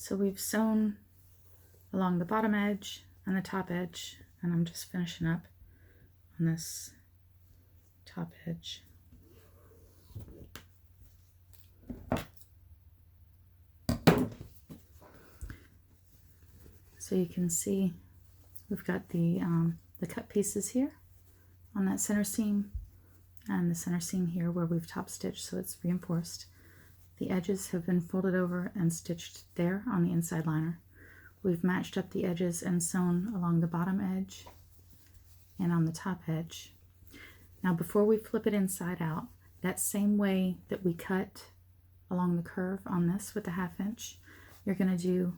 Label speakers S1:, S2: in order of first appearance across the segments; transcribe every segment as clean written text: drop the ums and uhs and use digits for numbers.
S1: So we've sewn along the bottom edge and the top edge, and I'm just finishing up on this top edge. So you can see we've got the cut pieces here on that center seam, and the center seam here where we've top stitched, so it's reinforced. The edges have been folded over and stitched there on the inside liner. We've matched up the edges and sewn along the bottom edge and on the top edge. Now before we flip it inside out, that same way that we cut along the curve on this with the 1/2 inch, you're going to do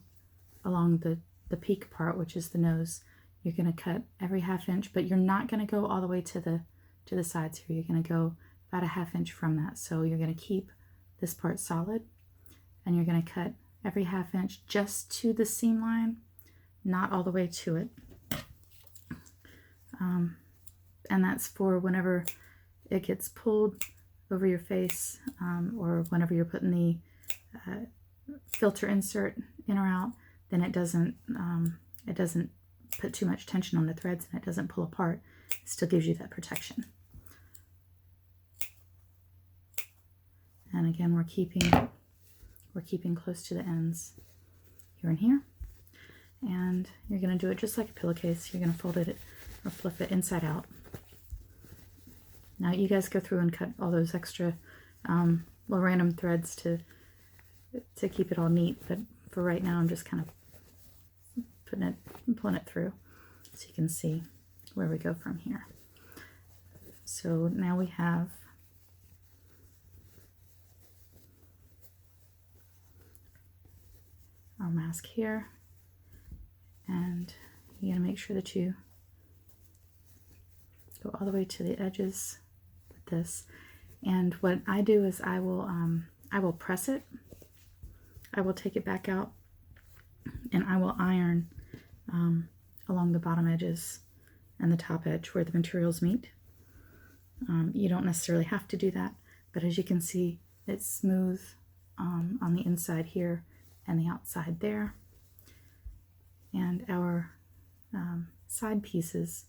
S1: along the peak part, which is the nose. You're going to cut every 1/2 inch, but you're not going to go all the way to the sides here. You're going to go about a 1/2 inch from that. So you're going to keep this part solid, and you're going to cut every 1/2 inch just to the seam line, not all the way to it. And that's for whenever it gets pulled over your face, or whenever you're putting the filter insert in or out, then it doesn't put too much tension on the threads, and it doesn't pull apart. It still gives you that protection. And again, we're keeping close to the ends here and here. And you're going to do it just like a pillowcase. You're going to fold it or flip it inside out. Now you guys go through and cut all those extra little random threads to keep it all neat, but for right now I'm just kind of pulling it through so you can see where we go from here. So now we have our mask here, and you gotta make sure that you go all the way to the edges with this. And what I do is I will press it. I will take it back out, and I will iron along the bottom edges and the top edge where the materials meet. You don't necessarily have to do that, but as you can see, it's smooth on the inside here and the outside there. And our side pieces,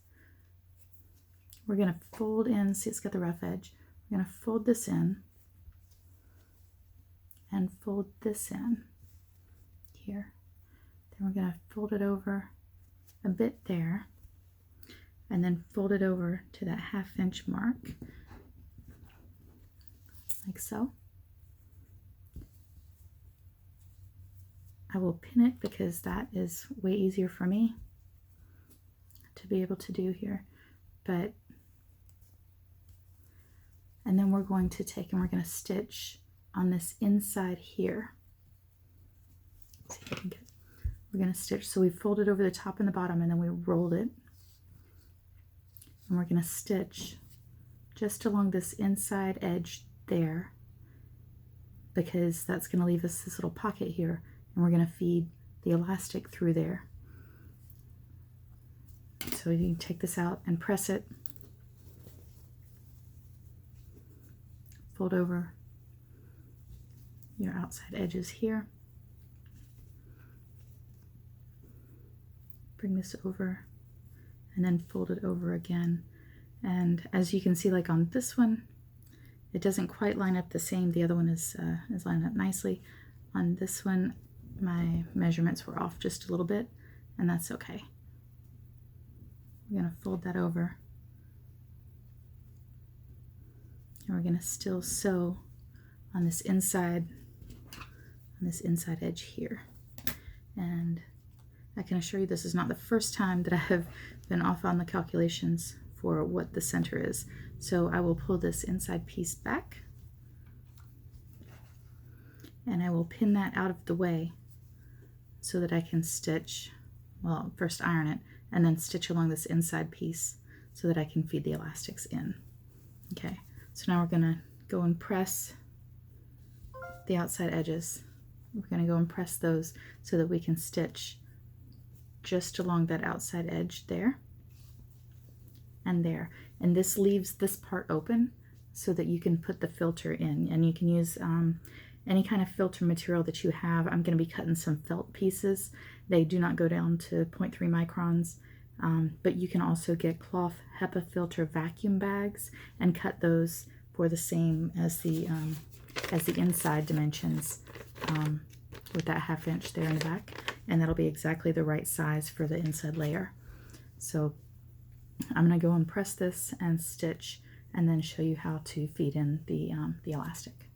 S1: we're going to fold in. See, it's got the rough edge. We're going to fold this in and fold this in here. Then we're going to fold it over a bit there, and then fold it over to that 1/2 inch mark, like so. I will pin it because that is way easier for me to be able to do here. And then we're going to take and we're going to stitch on this inside here. Let's see if I can get. We're going to stitch. So we folded over the top and the bottom, and then we rolled it. And we're going to stitch just along this inside edge there, because that's going to leave us this little pocket here, and we're going to feed the elastic through there. So you can take this out and press it, fold over your outside edges here, bring this over, and then fold it over again. And as you can see, like on this one, it doesn't quite line up the same. The other one is lined up nicely. On this one, my measurements were off just a little bit, and that's okay. We're going to fold that over, and we're going to still sew on this inside edge here. And I can assure you this is not the first time that I have been off on the calculations for what the center is. So I will pull this inside piece back, and I will pin that out of the way so that I can stitch, well, first iron it, and then stitch along this inside piece so that I can feed the elastics in. Okay, so now we're gonna go and press the outside edges. We're gonna go and press those so that we can stitch just along that outside edge there and there. And this leaves this part open so that you can put the filter in, and you can use any kind of filter material that you have. I'm going to be cutting some felt pieces. They do not go down to 0.3 microns, but you can also get cloth HEPA filter vacuum bags and cut those for the same as the inside dimensions, with that 1/2 inch there in the back, and that'll be exactly the right size for the inside layer. So I'm going to go and press this and stitch, and then show you how to feed in the elastic.